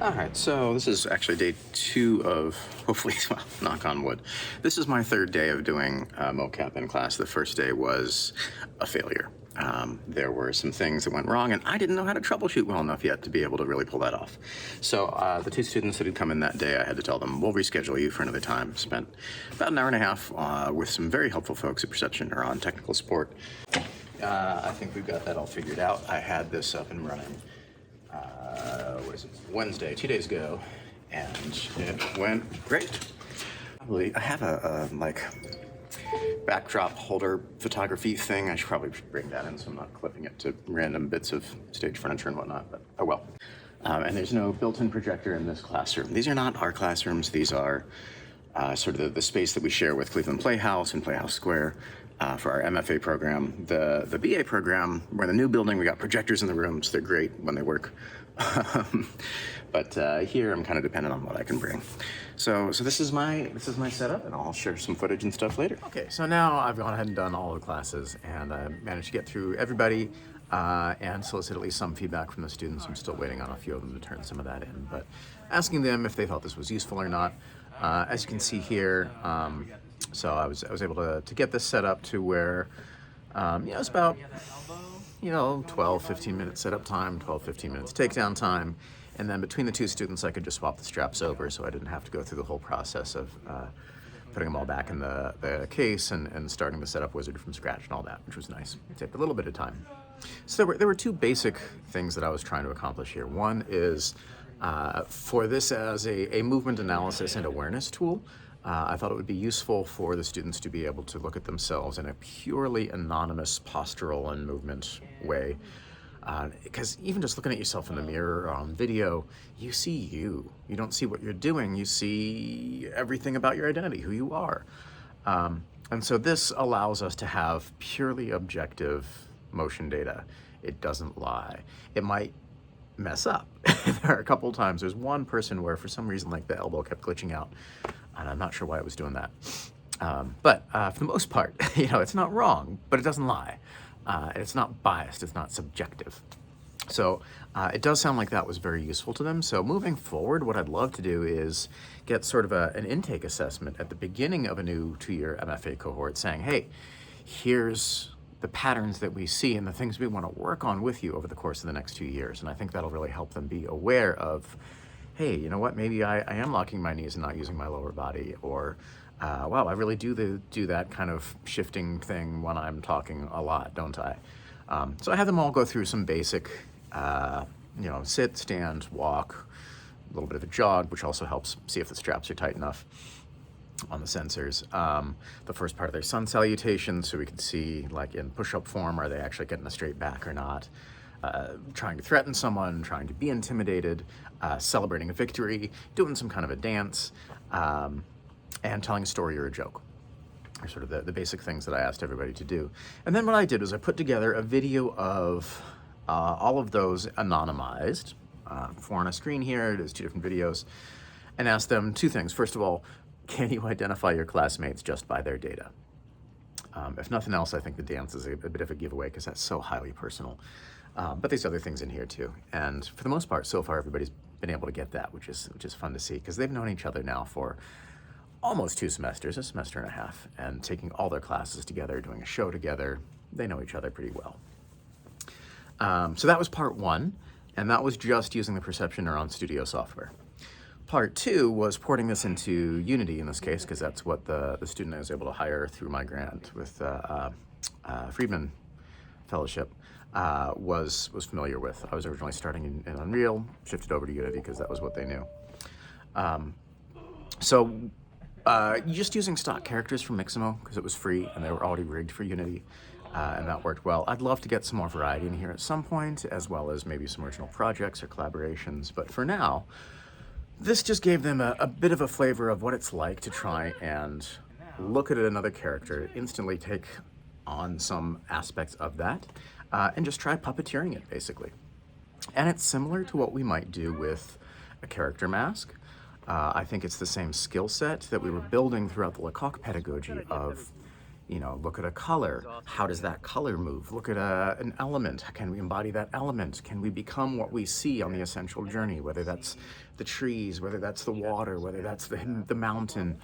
All right, so this is actually day 2 of, hopefully, well, knock on wood. This is my 3rd day of doing MoCap in class. The first day was a failure. There were some things that went wrong, and I didn't know how to troubleshoot well enough yet to be able to really pull that off. So the 2 students that had come in that day, I had to tell them, we'll reschedule you for another time. Spent about an hour and a half with some very helpful folks at Perception Neuron Technical Support. I think we've got that all figured out. I had this up and running. Wednesday, 2 days ago, and it went great. I have a backdrop holder photography thing. I should probably bring that in so I'm not clipping it to random bits of stage furniture and whatnot, but oh well. And there's no built-in projector in this classroom. These are not our classrooms. These are sort of the space that we share with Cleveland Playhouse and Playhouse Square for our MFA program. The BA program, we're in the new building. We got projectors in the rooms. They're great when they work. But here I'm kind of dependent on what I can bring. So this is my setup, and I'll share some footage and stuff later. Okay, so now I've gone ahead and done all the classes, and I managed to get through everybody and solicit at least some feedback from the students. I'm still waiting on a few of them to turn some of that in, but asking them if they thought this was useful or not. As you can see here, so I was able to get this set up to where it's about 12-15 minutes setup time, 12-15 minutes takedown time, and then between the 2 students I could just swap the straps over, so I didn't have to go through the whole process of putting them all back in the case and starting the setup wizard from scratch and all that, which was nice. It took a little bit of time. So there were 2 basic things that I was trying to accomplish here. One is for this as a movement analysis and awareness tool. I thought it would be useful for the students to be able to look at themselves in a purely anonymous postural and movement way. Because even just looking at yourself in the mirror or on video, you see you. You don't see what you're doing. You see everything about your identity, who you are. And so this allows us to have purely objective motion data. It doesn't lie. It might mess up. There are a couple times. There's one person where for some reason like the elbow kept glitching out, and I'm not sure why it was doing that. But for the most part, it's not wrong, but it doesn't lie. It's not biased, it's not subjective. So it does sound like that was very useful to them. So moving forward, what I'd love to do is get sort of an intake assessment at the beginning of a new 2-year MFA cohort saying, hey, here's the patterns that we see and the things we want to work on with you over the course of the next 2 years. And I think that'll really help them be aware of, hey, you know what, maybe I am locking my knees and not using my lower body, or wow, I really do that kind of shifting thing when I'm talking a lot, don't I? So I had them all go through some basic, sit, stand, walk, a little bit of a jog, which also helps see if the straps are tight enough on the sensors. The first part of their sun salutation, so we could see, like in push-up form, are they actually getting a straight back or not? Trying to threaten someone, trying to be intimidated, celebrating a victory, doing some kind of a dance, and telling a story or a joke are sort of the basic things that I asked everybody to do. And then what I did was I put together a video of all of those anonymized, 4 on a screen here. There's 2 different videos, and asked them 2 things. First of all, can you identify your classmates just by their data? If nothing else, I think the dance is a bit of a giveaway because that's so highly personal. But there's other things in here too. And for the most part, so far, everybody's been able to get that, which is fun to see, because they've known each other now for almost 2 semesters, a semester and a half, and taking all their classes together, doing a show together. They know each other pretty well. So that was part 1, and that was just using the Perception Neuron Studio software. Part 2 was porting this into Unity in this case, because that's what the student I was able to hire through my grant with Freedman Fellowship was familiar with. I was originally starting in Unreal, shifted over to Unity because that was what they knew. Just using stock characters from Mixamo because it was free and they were already rigged for Unity, and that worked well. I'd love to get some more variety in here at some point, as well as maybe some original projects or collaborations, but for now, this just gave them a bit of a flavor of what it's like to try and look at another character, instantly take on some aspects of that, and just try puppeteering it, basically. And it's similar to what we might do with a character mask. I think it's the same skill set that we were building throughout the Lecoq pedagogy of, look at a color. How does that color move? Look at an element. Can we embody that element? Can we become what we see on the essential journey, whether that's the trees, whether that's the water, whether that's the mountain,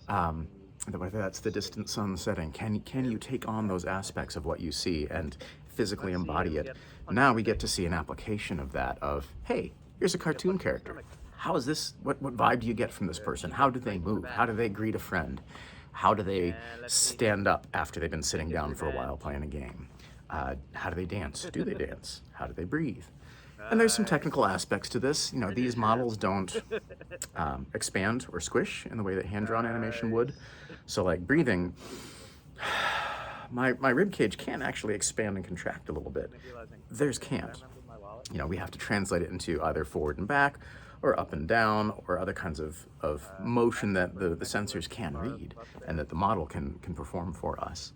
whether that's the distant sun setting? Can you take on those aspects of what you see and physically embody it? Now we get to see an application of that, of, hey, here's a cartoon character. How is this, what vibe do you get from this person? How do they move? How do they greet a friend? How do they stand up after they've been sitting down for a while playing a game? How do they dance? Do they dance? How do they breathe? And there's some technical aspects to this. These models don't expand or squish in the way that hand-drawn animation would. So like breathing, my rib cage can actually expand and contract a little bit. Theirs can't. We have to translate it into either forward and back, or up and down, or other kinds of motion that the sensors can read and that the model can perform for us.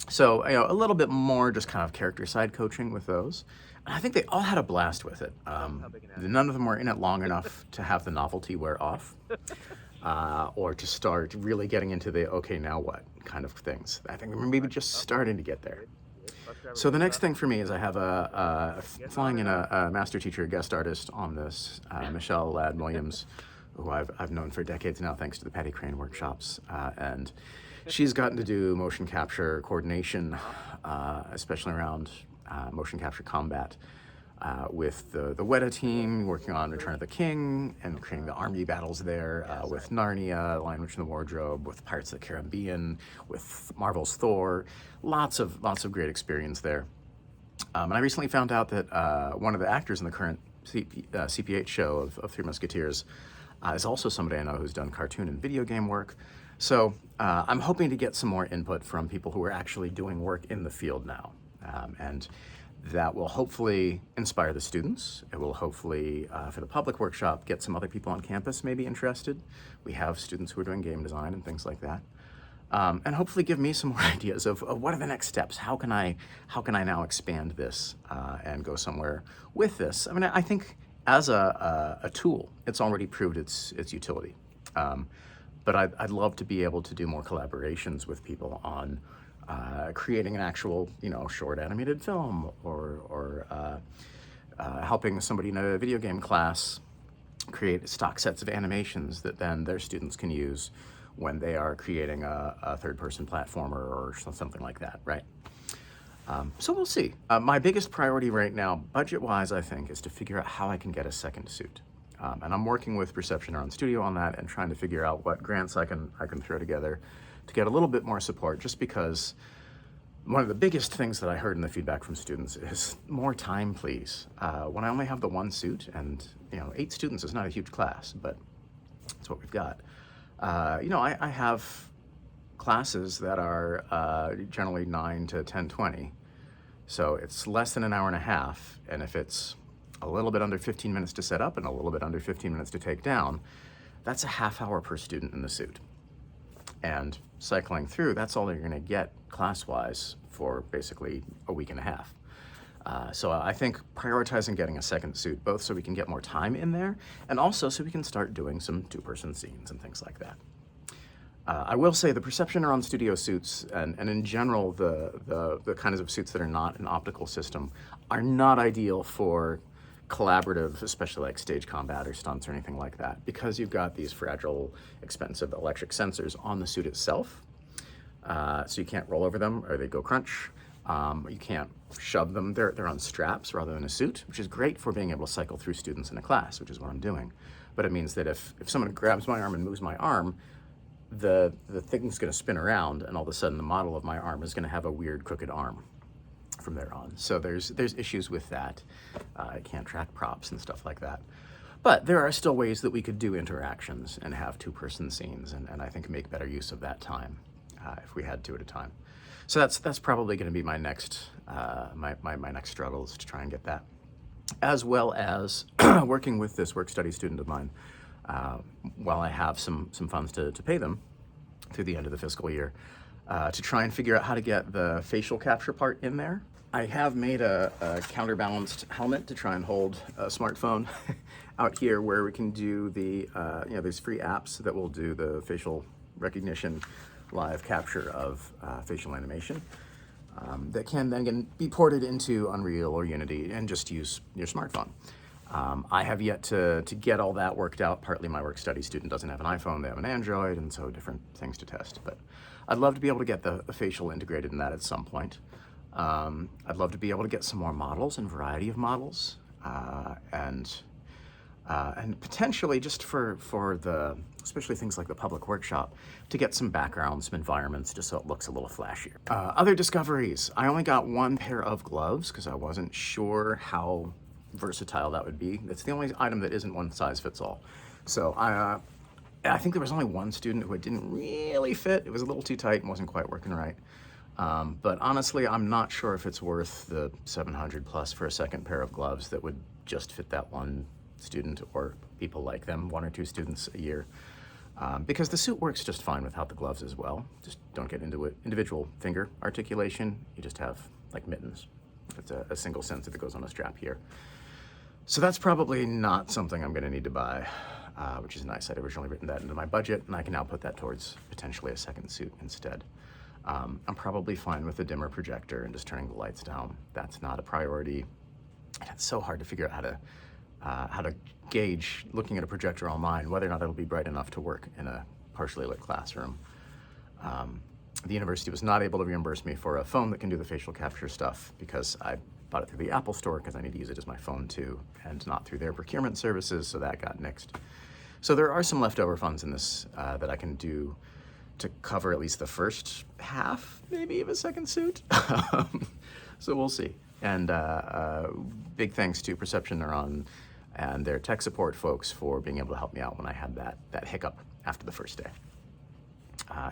So a little bit more just kind of character side coaching with those. And I think they all had a blast with it. None of them were in it long enough to have the novelty wear off, or to start really getting into the okay, now what kind of things. I think we're maybe just starting to get there. So the next thing for me is I have flying in a master teacher, guest artist on this, Michelle Ladd-Williams, who I've known for decades now thanks to the Patty Crane workshops. And she's gotten to do motion capture coordination, especially around motion capture combat, with the Weta team, working on Return of the King and creating the army battles there, with Narnia, Lion, Witch, and the Wardrobe, with Pirates of the Caribbean, with Marvel's Thor. Lots of great experience there. And I recently found out that one of the actors in the current CPH show of Three Musketeers is also somebody I know who's done cartoon and video game work. So I'm hoping to get some more input from people who are actually doing work in the field now. And that will hopefully inspire the students. It will hopefully, for the public workshop, get some other people on campus maybe interested. We have students who are doing game design and things like that. And hopefully give me some more ideas of what are the next steps? How can I now expand this and go somewhere with this? I mean, I think as a tool, it's already proved its utility. But I'd love to be able to do more collaborations with people on creating an actual, short animated film, or helping somebody in a video game class create stock sets of animations that then their students can use when they are creating a third-person platformer or something like that, right? So we'll see. My biggest priority right now, budget-wise, I think, is to figure out how I can get a second suit. And I'm working with Perception Neuron Studio on that and trying to figure out what grants I can throw together to get a little bit more support, just because one of the biggest things that I heard in the feedback from students is more time, please. When I only have the one suit, and 8 students is not a huge class, but it's what we've got. I have classes that are generally 9 to 10:20, so it's less than an hour and a half, and if it's a little bit under 15 minutes to set up and a little bit under 15 minutes to take down, that's a half hour per student in the suit. And cycling through, that's all you're gonna get class-wise for basically a week and a half. So I think prioritizing getting a second suit, both so we can get more time in there, and also so we can start doing some two-person scenes and things like that. I will say the Perception Neuron Studio suits, and in general the kinds of suits that are not an optical system, are not ideal for collaborative, especially like stage combat or stunts or anything like that, because you've got these fragile, expensive electric sensors on the suit itself. So you can't roll over them or they go crunch. You can't shove them. They're on straps rather than a suit, which is great for being able to cycle through students in a class, which is what I'm doing. But it means that if someone grabs my arm and moves my arm, the thing's gonna spin around, and all of a sudden the model of my arm is gonna have a weird crooked arm from there on. So there's issues with that. I can't track props and stuff like that. But there are still ways that we could do interactions and have two-person scenes, and I think make better use of that time if we had 2 at a time. So that's probably going to be my next my next struggle, is to try and get that, as well as working with this work-study student of mine while I have some funds to pay them through the end of the fiscal year, to try and figure out how to get the facial capture part in there. I have made a counterbalanced helmet to try and hold a smartphone out here, where we can do the, there's free apps that will do the facial recognition live capture of facial animation that can then be ported into Unreal or Unity and just use your smartphone. I have yet to get all that worked out. Partly my work-study student doesn't have an iPhone, they have an Android, and so different things to test. But I'd love to be able to get the facial integrated in that at some point. I'd love to be able to get some more models and variety of models, and potentially just for the, especially things like the public workshop, to get some backgrounds, some environments, just so it looks a little flashier. Other discoveries. I only got one pair of gloves because I wasn't sure how versatile that would be. It's the only item that isn't one size fits all. So I think there was only one student who it didn't really fit. It was a little too tight and wasn't quite working right. But honestly, I'm not sure if it's worth the $700 plus for a second pair of gloves that would just fit that one student or people like them, 1 or 2 students a year. Because the suit works just fine without the gloves as well. Just don't get into it. Individual finger articulation, you just have like mittens. It's a single sensor that goes on a strap here. So that's probably not something I'm gonna need to buy, which is nice. I'd originally written that into my budget, and I can now put that towards potentially a second suit instead. I'm probably fine with a dimmer projector and just turning the lights down. That's not a priority. It's so hard to figure out how to gauge, looking at a projector online, whether or not it'll be bright enough to work in a partially lit classroom. The university was not able to reimburse me for a phone that can do the facial capture stuff because I bought it through the Apple store because I need to use it as my phone too, and not through their procurement services, so that got nixed. So there are some leftover funds in this that I can do to cover at least the first half, maybe, of a second suit. So we'll see. And big thanks to Perception Neuron and their tech support folks for being able to help me out when I had that hiccup after the first day.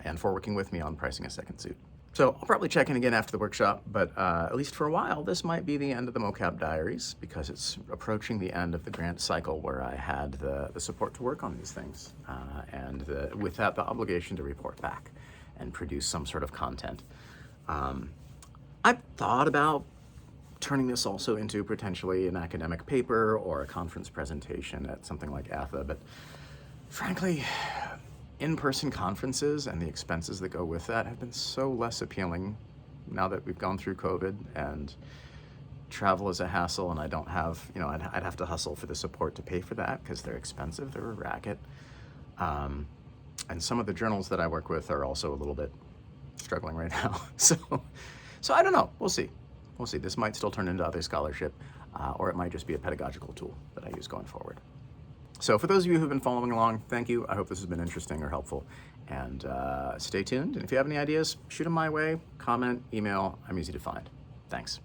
And for working with me on pricing a second suit. So I'll probably check in again after the workshop, but at least for a while, this might be the end of the MoCap Diaries because it's approaching the end of the grant cycle where I had the support to work on these things, and with that, the obligation to report back and produce some sort of content. I've thought about turning this also into potentially an academic paper or a conference presentation at something like ATHA, but frankly, in-person conferences and the expenses that go with that have been so less appealing now that we've gone through COVID, and travel is a hassle, and I don't have, I'd have to hustle for the support to pay for that because they're expensive, they're a racket. And some of the journals that I work with are also a little bit struggling right now. So I don't know, we'll see. We'll see. This might still turn into other scholarship, or it might just be a pedagogical tool that I use going forward. So for those of you who've been following along, thank you. I hope this has been interesting or helpful. And stay tuned. And if you have any ideas, shoot them my way, comment, email. I'm easy to find. Thanks.